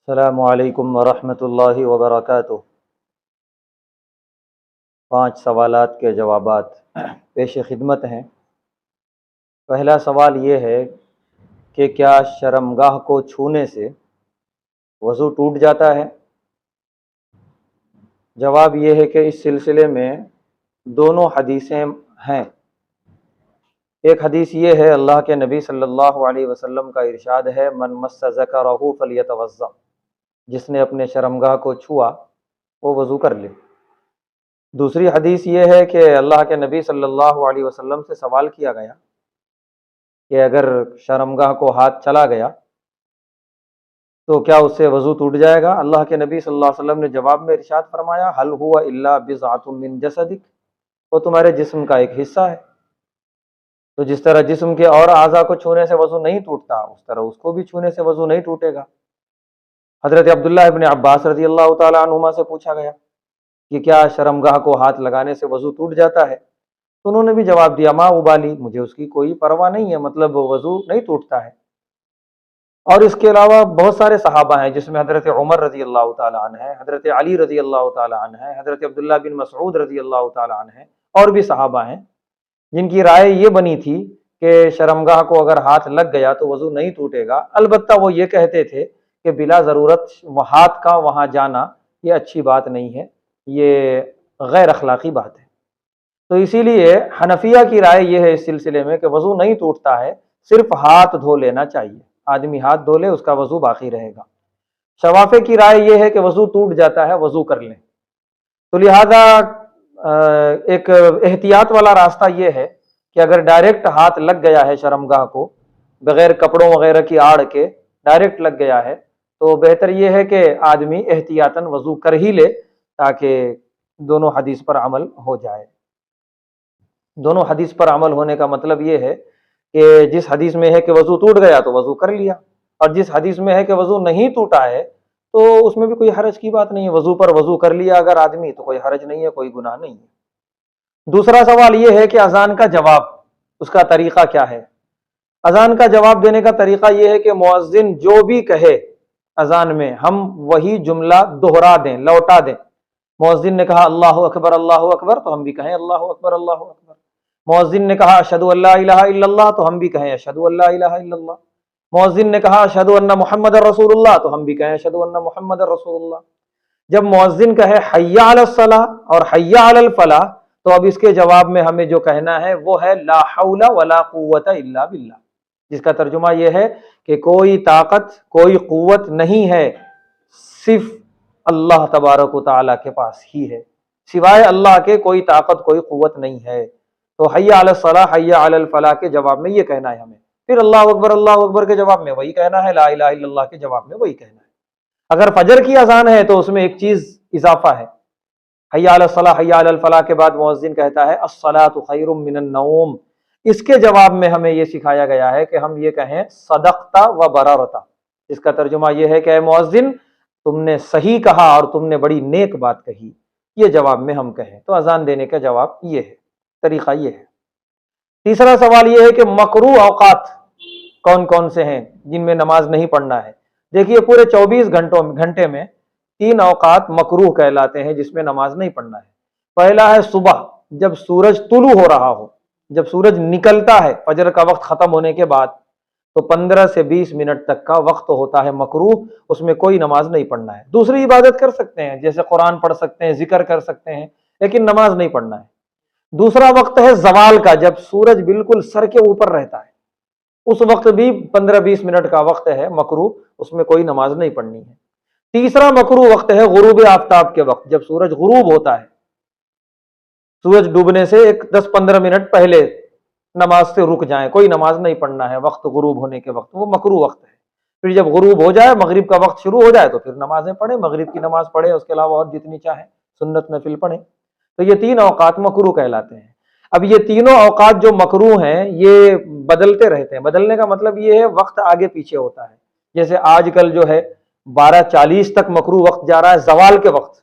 السلام علیکم ورحمۃ اللہ وبرکاتہ۔ 5 سوالات کے جوابات پیش خدمت ہیں۔ پہلا سوال یہ ہے کہ کیا شرمگاہ کو چھونے سے وضو ٹوٹ جاتا ہے؟ جواب یہ ہے کہ اس سلسلے میں دونوں حدیثیں ہیں۔ ایک حدیث یہ ہے، اللہ کے نبی صلی اللہ علیہ وسلم کا ارشاد ہے، من مس ذکرہ فلیتوضأ، جس نے اپنے شرمگاہ کو چھوا وہ وضو کر لے۔ دوسری حدیث یہ ہے کہ اللہ کے نبی صلی اللہ علیہ وسلم سے سوال کیا گیا کہ اگر شرمگاہ کو ہاتھ چلا گیا تو کیا اس سے وضو ٹوٹ جائے گا؟ اللہ کے نبی صلی اللہ علیہ وسلم نے جواب میں ارشاد فرمایا، حل ہوا الا بضعۃ من جسدک، وہ تمہارے جسم کا ایک حصہ ہے۔ تو جس طرح جسم کے اور اعضاء کو چھونے سے وضو نہیں ٹوٹتا، اس طرح اس کو بھی چھونے سے وضو نہیں ٹوٹے گا۔ حضرت عبداللہ ابن عباس رضی اللہ تعالی عنہما سے پوچھا گیا کہ کیا شرمگاہ کو ہاتھ لگانے سے وضو ٹوٹ جاتا ہے؟ تو انہوں نے بھی جواب دیا، ما ابالی، مجھے اس کی کوئی پرواہ نہیں ہے، مطلب وضو نہیں ٹوٹتا ہے۔ اور اس کے علاوہ بہت سارے صحابہ ہیں جس میں حضرت عمر رضی اللہ تعالی عنہ ہے، حضرت علی رضی اللہ تعالی عنہ ہے، حضرت عبداللہ بن مسعود رضی اللہ تعالی عنہ ہے، اور بھی صحابہ ہیں جن کی رائے یہ بنی تھی کہ شرمگاہ کو اگر ہاتھ لگ گیا تو وضو نہیں ٹوٹے گا۔ البتہ وہ یہ کہتے تھے کہ بلا ضرورت ہاتھ کا وہاں جانا یہ اچھی بات نہیں ہے، یہ غیر اخلاقی بات ہے۔ تو اسی لیے حنفیہ کی رائے یہ ہے اس سلسلے میں کہ وضو نہیں ٹوٹتا ہے، صرف ہاتھ دھو لینا چاہیے، آدمی ہاتھ دھو لے اس کا وضو باقی رہے گا۔ شوافے کی رائے یہ ہے کہ وضو ٹوٹ جاتا ہے، وضو کر لیں۔ تو لہذا ایک احتیاط والا راستہ یہ ہے کہ اگر ڈائریکٹ ہاتھ لگ گیا ہے شرمگاہ کو بغیر کپڑوں وغیرہ کی آڑ کے، ڈائریکٹ لگ گیا ہے، تو بہتر یہ ہے کہ آدمی احتیاطاً وضو کر ہی لے تاکہ دونوں حدیث پر عمل ہو جائے۔ دونوں حدیث پر عمل ہونے کا مطلب یہ ہے کہ جس حدیث میں ہے کہ وضو ٹوٹ گیا تو وضو کر لیا، اور جس حدیث میں ہے کہ وضو نہیں ٹوٹا ہے تو اس میں بھی کوئی حرج کی بات نہیں ہے، وضو پر وضو کر لیا اگر آدمی تو کوئی حرج نہیں ہے، کوئی گناہ نہیں ہے۔ دوسرا سوال یہ ہے کہ اذان کا جواب، اس کا طریقہ کیا ہے؟ اذان کا جواب دینے کا طریقہ یہ ہے کہ مؤذن جو بھی کہے اذان میں ہم وہی جملہ دوہرا دیں، لوٹا دیں۔ مؤذن نے کہا اللہ اکبر تو ہم بھی کہیں اللہ اکبر اللہ اکبر۔ مؤذن نے کہا اشہدو ان لا الہ الا اللہ تو ہم بھی کہیں اشہدو ان لا الہ الا اللہ۔ مؤذن نے کہا اشہدو ان محمد رسول اللہ تو ہم بھی کہیں اشہدو ان محمد رسول اللہ۔ جب مؤذن کہے حی علی الصلاۃ اور حی علی الفلاح تو اب اس کے جواب میں ہمیں جو کہنا ہے وہ ہے لا حول ولا قوت الا باللہ، جس کا ترجمہ یہ ہے کہ کوئی طاقت کوئی قوت نہیں ہے، صرف اللہ تبارک و تعالیٰ کے پاس ہی ہے، سوائے اللہ کے کوئی طاقت کوئی قوت نہیں ہے۔ تو حی علی الصلاۃ حی علی الفلاح کے جواب میں یہ کہنا ہے ہمیں، پھر اللہ اکبر کے جواب میں وہی کہنا ہے، لا الہ الا اللہ کے جواب میں وہی کہنا ہے۔ اگر فجر کی اذان ہے تو اس میں ایک چیز اضافہ ہے، حی علی الصلاۃ حی علی الفلاح کے بعد مؤذن کہتا ہے الصلاۃ خیر من النوم، اس کے جواب میں ہمیں یہ سکھایا گیا ہے کہ ہم یہ کہیں صدقت و بررت، اس کا ترجمہ یہ ہے کہ اے مؤذن تم نے صحیح کہا اور تم نے بڑی نیک بات کہی، یہ جواب میں ہم کہیں۔ تو اذان دینے کا جواب یہ ہے، طریقہ یہ ہے۔ تیسرا سوال یہ ہے کہ مکروہ اوقات کون کون سے ہیں جن میں نماز نہیں پڑھنا ہے؟ دیکھیے پورے 24 گھنٹے میں 3 اوقات مکروہ کہلاتے ہیں جس میں نماز نہیں پڑھنا ہے۔ پہلا ہے صبح، جب سورج طلوع ہو رہا ہو، جب سورج نکلتا ہے فجر کا وقت ختم ہونے کے بعد تو 15 سے 20 منٹ تک کا وقت ہوتا ہے مکروہ، اس میں کوئی نماز نہیں پڑھنا ہے۔ دوسری عبادت کر سکتے ہیں جیسے قرآن پڑھ سکتے ہیں، ذکر کر سکتے ہیں، لیکن نماز نہیں پڑھنا ہے۔ دوسرا وقت ہے زوال کا، جب سورج بالکل سر کے اوپر رہتا ہے، اس وقت بھی 15-20 منٹ کا وقت ہے مکروہ، اس میں کوئی نماز نہیں پڑھنی ہے۔ تیسرا مکروہ وقت ہے غروب آفتاب کے وقت، جب سورج غروب ہوتا ہے، سورج ڈوبنے سے 10-15 منٹ پہلے نماز سے رک جائیں، کوئی نماز نہیں پڑھنا ہے وقت غروب ہونے کے وقت، وہ مکروہ وقت ہے۔ پھر جب غروب ہو جائے، مغرب کا وقت شروع ہو جائے تو پھر نمازیں پڑھیں، مغرب کی نماز پڑھیں، اس کے علاوہ اور جتنی چاہیں سنت نفل پڑھیں۔ تو یہ 3 اوقات مکروہ کہلاتے ہیں۔ اب یہ تینوں اوقات جو مکروہ ہیں یہ بدلتے رہتے ہیں، بدلنے کا مطلب یہ ہے وقت آگے پیچھے ہوتا ہے۔ جیسے آج کل جو ہے 12:40 تک مکروہ وقت جا رہا ہے زوال کے وقت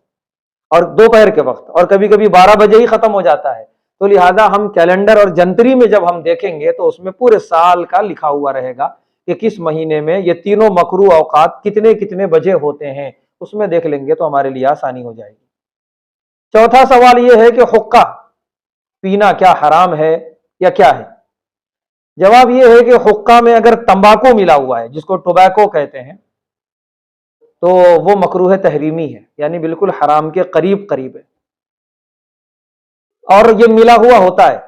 اور دوپہر کے وقت، اور کبھی کبھی 12 بجے ہی ختم ہو جاتا ہے۔ تو لہٰذا ہم کیلنڈر اور جنتری میں جب ہم دیکھیں گے تو اس میں پورے سال کا لکھا ہوا رہے گا کہ کس مہینے میں یہ تینوں مکروہ اوقات کتنے کتنے بجے ہوتے ہیں، اس میں دیکھ لیں گے تو ہمارے لیے آسانی ہو جائے گی۔ چوتھا سوال یہ ہے کہ حقہ پینا کیا حرام ہے یا کیا ہے؟ جواب یہ ہے کہ حقہ میں اگر تمباکو ملا ہوا ہے، جس کو ٹوبیکو کہتے ہیں، تو وہ مکروہ تحریمی ہے، یعنی بالکل حرام کے قریب قریب ہے۔ اور یہ ملا ہوا ہوتا ہے،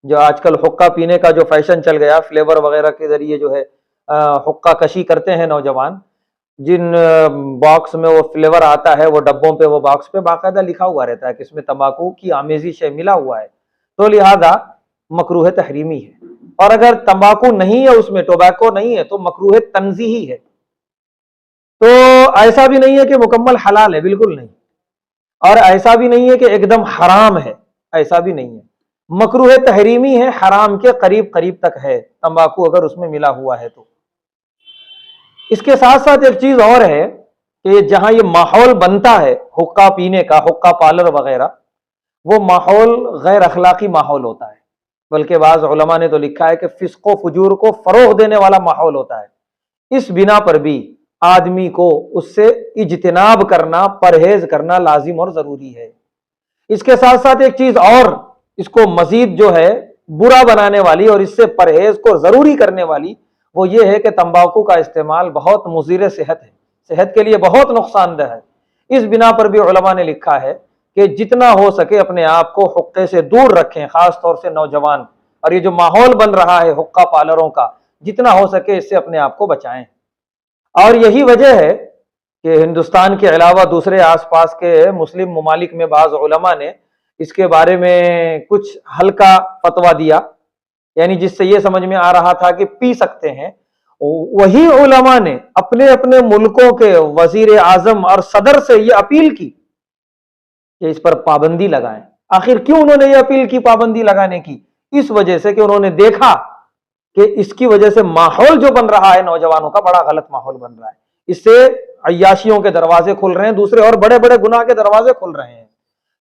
جو آج کل حقہ پینے کا جو فیشن چل گیا، فلیور وغیرہ کے ذریعے جو ہے حقہ کشی کرتے ہیں نوجوان، جن باکس میں وہ فلیور آتا ہے، وہ ڈبوں پہ، وہ باکس پہ باقاعدہ لکھا ہوا رہتا ہے کہ اس میں تمباکو کی آمیزی شے ملا ہوا ہے، تو لہذا مکروہ تحریمی ہے۔ اور اگر تمباکو نہیں ہے، اس میں ٹوبیکو نہیں ہے، تو مکروہ تنزیہی ہے۔ تو ایسا بھی نہیں ہے کہ مکمل حلال ہے، بالکل نہیں، اور ایسا بھی نہیں ہے کہ ایک دم حرام ہے، ایسا بھی نہیں ہے، مکروہ تحریمی ہے، حرام کے قریب قریب تک ہے تمباکو اگر اس میں ملا ہوا ہے تو۔ اس کے ساتھ ساتھ ایک چیز اور ہے کہ جہاں یہ ماحول بنتا ہے حقہ پینے کا، حقہ پارلر وغیرہ، وہ ماحول غیر اخلاقی ماحول ہوتا ہے، بلکہ بعض علماء نے تو لکھا ہے کہ فسق و فجور کو فروغ دینے والا ماحول ہوتا ہے۔ اس بنا پر بھی آدمی کو اس سے اجتناب کرنا، پرہیز کرنا لازم اور ضروری ہے۔ اس کے ساتھ ساتھ ایک چیز اور اس کو مزید جو ہے برا بنانے والی اور اس سے پرہیز کو ضروری کرنے والی، وہ یہ ہے کہ تمباکو کا استعمال بہت مضر صحت ہے، صحت کے لیے بہت نقصان دہ ہے۔ اس بنا پر بھی علماء نے لکھا ہے کہ جتنا ہو سکے اپنے آپ کو حقے سے دور رکھیں، خاص طور سے نوجوان، اور یہ جو ماحول بن رہا ہے حقہ پارلروں کا، جتنا ہو سکے اس سے اپنے آپ کو بچائیں۔ اور یہی وجہ ہے کہ ہندوستان کے علاوہ دوسرے آس پاس کے مسلم ممالک میں بعض علماء نے اس کے بارے میں کچھ ہلکا فتویٰ دیا، یعنی جس سے یہ سمجھ میں آ رہا تھا کہ پی سکتے ہیں۔ وہی علماء نے اپنے اپنے ملکوں کے وزیر اعظم اور صدر سے یہ اپیل کی کہ اس پر پابندی لگائیں۔ آخر کیوں انہوں نے یہ اپیل کی پابندی لگانے کی؟ اس وجہ سے کہ انہوں نے دیکھا کہ اس کی وجہ سے ماحول جو بن رہا ہے نوجوانوں کا، بڑا غلط ماحول بن رہا ہے، اس سے عیاشیوں کے دروازے کھل رہے ہیں، دوسرے اور بڑے بڑے گناہ کے دروازے کھل رہے ہیں۔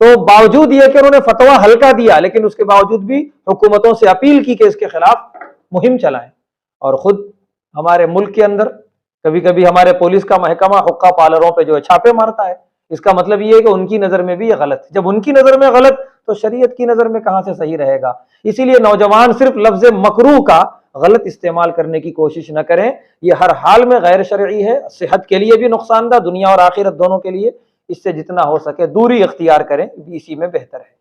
تو باوجود یہ کہ انہوں نے فتویٰ ہلکا دیا، لیکن اس کے باوجود بھی حکومتوں سے اپیل کی کہ اس کے خلاف مہم چلائیں۔ اور خود ہمارے ملک کے اندر کبھی کبھی ہمارے پولیس کا محکمہ حقہ پارلروں پہ جو ہے چھاپے مارتا ہے۔ اس کا مطلب یہ ہے کہ ان کی نظر میں بھی یہ غلط ہے۔ جب ان کی نظر میں غلط تو شریعت کی نظر میں کہاں سے صحیح رہے گا؟ اسی لیے نوجوان صرف لفظ مکروہ کا غلط استعمال کرنے کی کوشش نہ کریں، یہ ہر حال میں غیر شرعی ہے، صحت کے لیے بھی نقصان دہ، دنیا اور آخرت دونوں کے لیے۔ اس سے جتنا ہو سکے دوری اختیار کریں، اسی میں بہتر ہے۔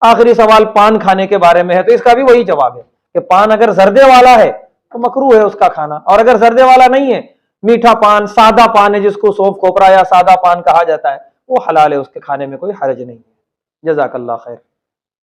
آخری سوال پان کھانے کے بارے میں ہے، تو اس کا بھی وہی جواب ہے کہ پان اگر زردے والا ہے تو مکروہ ہے اس کا کھانا، اور اگر زردے والا نہیں ہے، میٹھا پان، سادہ پان ہے جس کو سونف کھوپرا یا سادہ پان کہا جاتا ہے، وہ حلال ہے، اس کے کھانے میں کوئی حرج نہیں ہے۔ جزاک اللہ خیر۔